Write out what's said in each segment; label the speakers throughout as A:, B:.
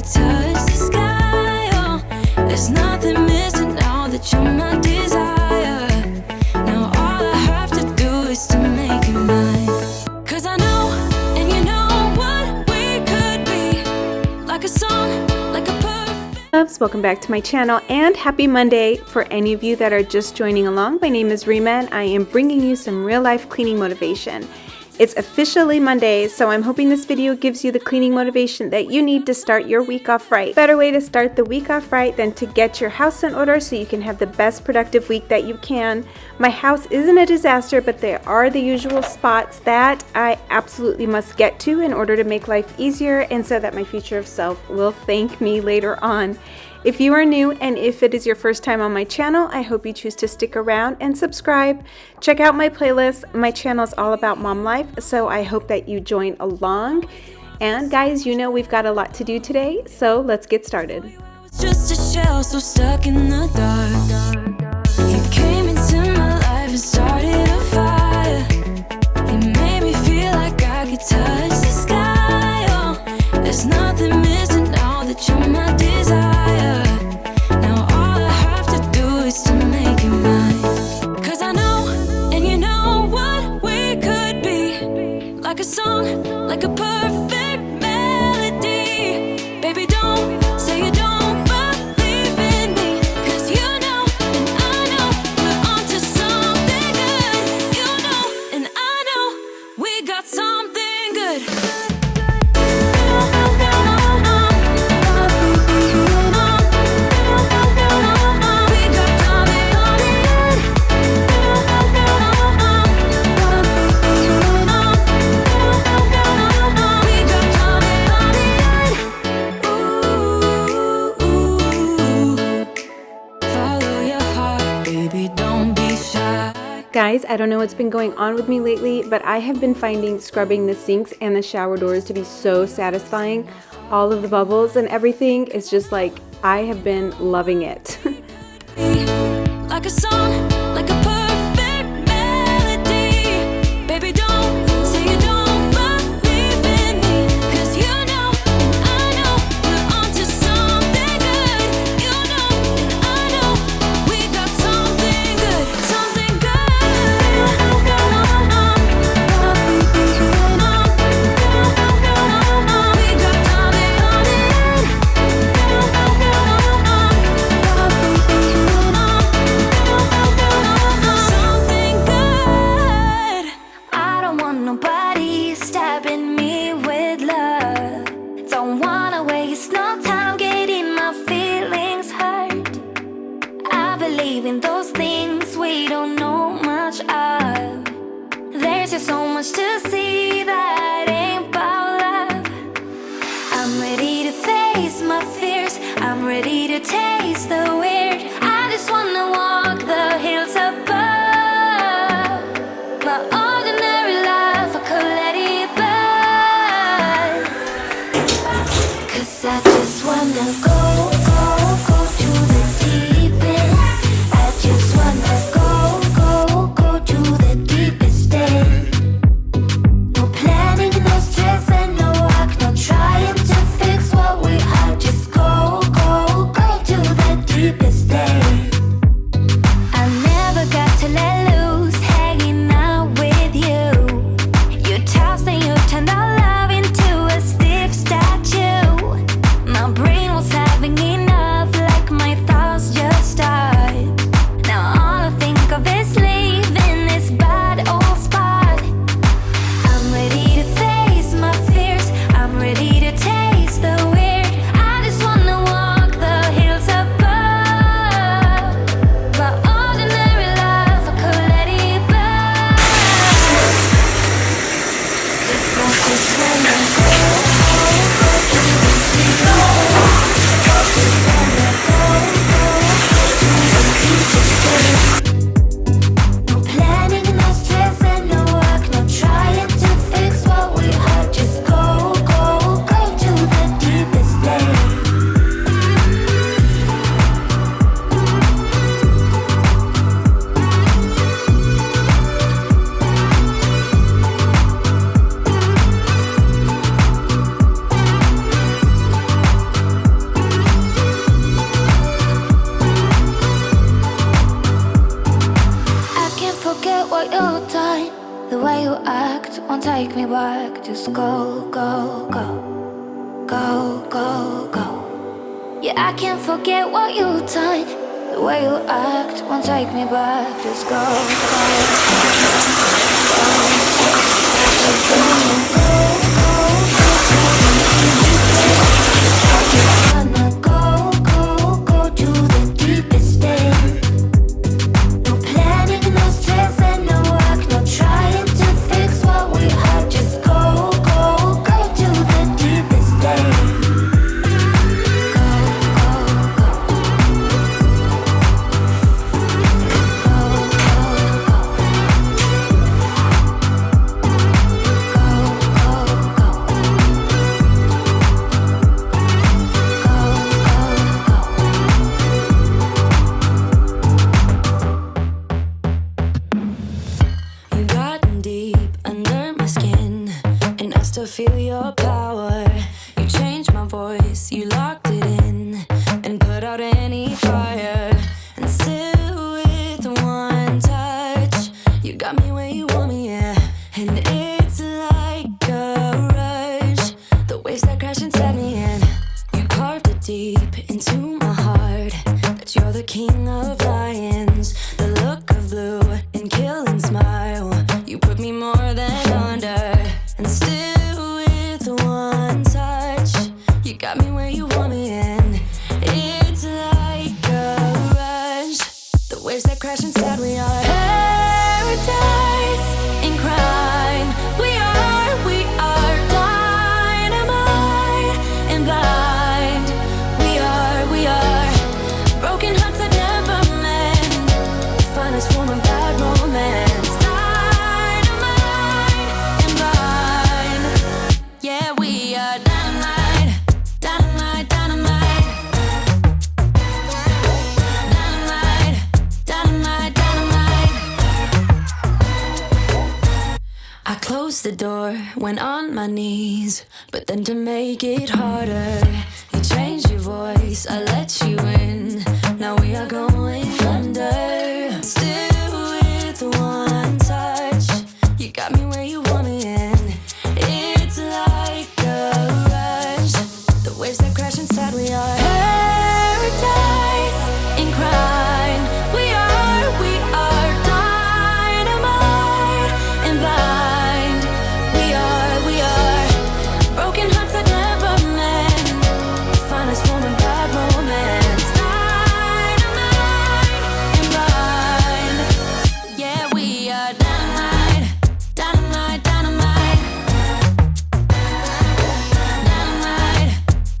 A: touch the sky. Oh, there's nothing missing now that you're my desire. Now all I have to do is to make you mine. 'Cause I know, and you know what we could be. Like a song, like a perfect
B: Loves, welcome back to my channel and happy Monday. For any of you that are just joining along, my name is Rima and I am bringing you some real life cleaning motivation. It's officially Monday, so I'm hoping this video gives you the cleaning motivation that you need to start your week off right. Better way to start the week off right than to get your house in order so you can have the best productive week that you can. My house isn't a disaster, but there are the usual spots that I absolutely must get to in order to make life easier and so that my future self will thank me later on. If you are new and if it is your first time on my channel, I hope you choose to stick around and subscribe. Check out my playlist. My channel is all about mom life, so I hope that you join along. And guys, you know we've got a lot to do today, so let's get started.
A: It's just a shell, so stuck in the dark. You came into my life and started a fire. You made me feel like I could touch the sky. Oh, there's nothing missing now that you're my desire. Now all I have to do is to make you mine. 'Cause I know, and you know what we could be. Like a song, like a perfect melody. Baby, don't say you don't believe in me. 'Cause you know, and I know, we're onto something good. You know, and I know, we got something good.
B: Guys, I don't know what's been going on with me lately, but I have been finding scrubbing the sinks and the shower doors to be so satisfying. All of the bubbles and everything is just like, I have been loving it.
A: Like a song, like a perfect melody. Baby, don't say you don't believe in me. 'Cause you know, and I know, we're onto something good. You know, and I know, we got something good. Something good. Something good. I don't want nobody stabbing me with love. Don't wanna waste no time getting my feelings hurt. I believe in those things we don't know much of. There's just so much to see that ain't about love. I'm ready to face my fears. I'm ready to taste the weird. I just wanna walk the hills above. My ordinary life, I could let it burn. 'Cause I just wanna go to the deep end. I just wanna go to the deepest end. No planning, no stress, and no work, no trying to fix what we are. Just go to the deepest end. I never got to let loose, hanging out with you. You tossed and you turned our love into a stiff statue. My brain was having enough. go, go, go. Yeah, I can't forget what you've done. The way you act won't take me back. Just go, go to the deepest day. No planning, no stress and no work, no trying to fix what we have. Just go to the deepest day. Feel your power. You changed my voice, you locked it in and put out any fire. And still with one touch, you got me where you want me, yeah. And it's like a rush, the waves that crash inside me, and you carved it deep into my heart that you're the king of lions. The look of blue and killing smile, you put me more than under. And still one touch, you got me where you want me, and it's like a rush, the waves that crash inside. We are paradise in crime. We are dynamite and blind. We are broken hearts that never mend, the finest form of bad romance. Yeah, we are dynamite, dynamite, dynamite. Dynamite, dynamite, dynamite. I closed the door, went on my knees, but then to make it harder, you changed your voice, I let you in. Now we are going under. Still with one touch, you got me where you want me, and it's like a rush, the waves that crash inside. We are paradise in crime. We are dynamite and blind. We are broken hearts that never mend, the finest form of bad romance. Dynamite and blind. Yeah, we are dynamite, dynamite, dynamite.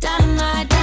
A: Dynamite, dynamite.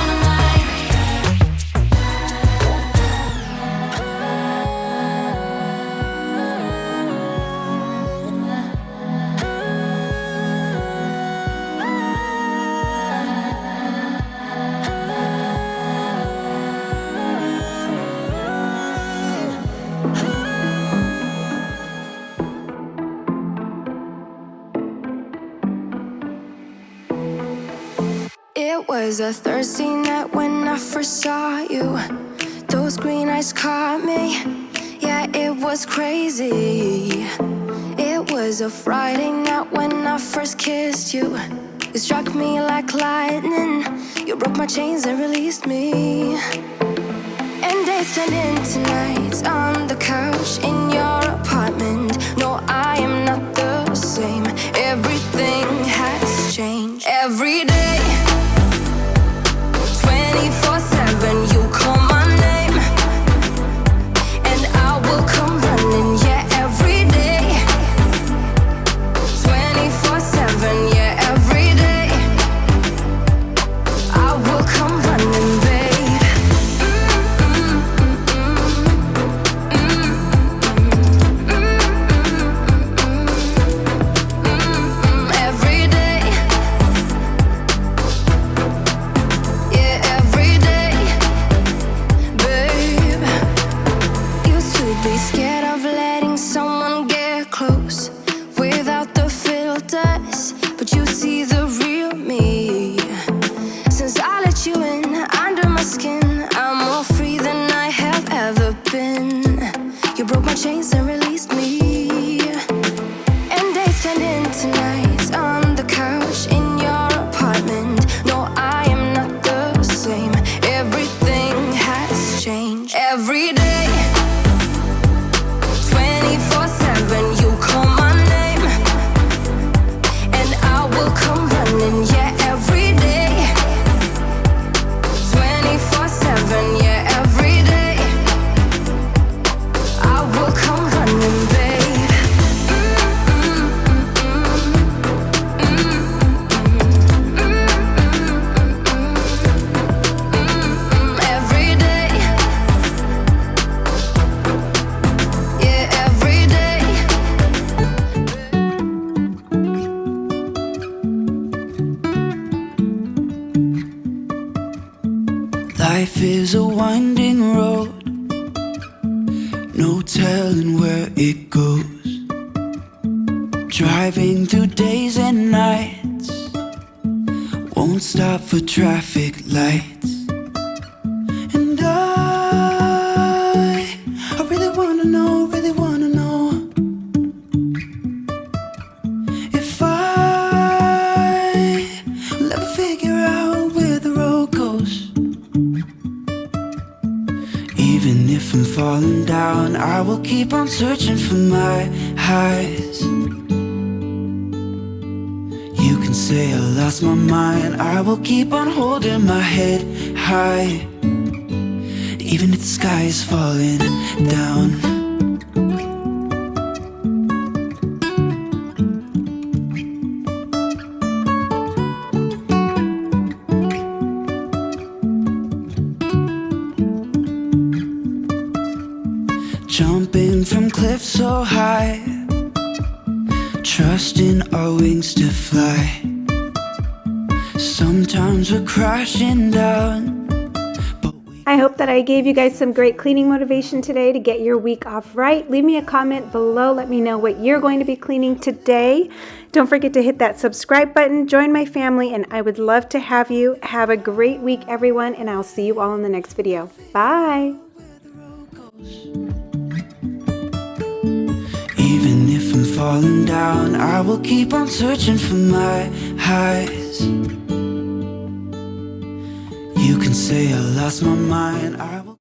A: It was a Thursday night when I first saw you. Those green eyes caught me. Yeah, it was crazy. It was a Friday night when I first kissed you. You struck me like lightning. You broke my chains and released me. And days turned into nights on the couch in your apartment. No, I am not the same. Everything has changed. Every day 24/7, you call my name, and I will come running. Yeah, every day 24/7. Yeah, every day I will come running, babe. Every day
C: Life is a winding road, no telling where it goes. Driving through days and nights, won't stop for traffic lights. And I really wanna know, if I will ever figure out where the road goes. Even if I'm falling down, I will keep on searching for my highs. You can say I lost my mind, I will keep on holding my head high, even if the sky is falling down. Jumping from cliffs so high, trusting our wings to fly. Sometimes we're crashing down, but
B: I hope that I gave you guys some great cleaning motivation today to get your week off right. Leave me a comment below. Let me know what you're going to be cleaning today. Don't forget to hit that subscribe button, join my family, and I would love to have you. Have a great week, everyone, and I'll see you all in the next video. Bye.
C: even if I'm falling down, I will keep on searching for my highs. You can say I lost my mind, I will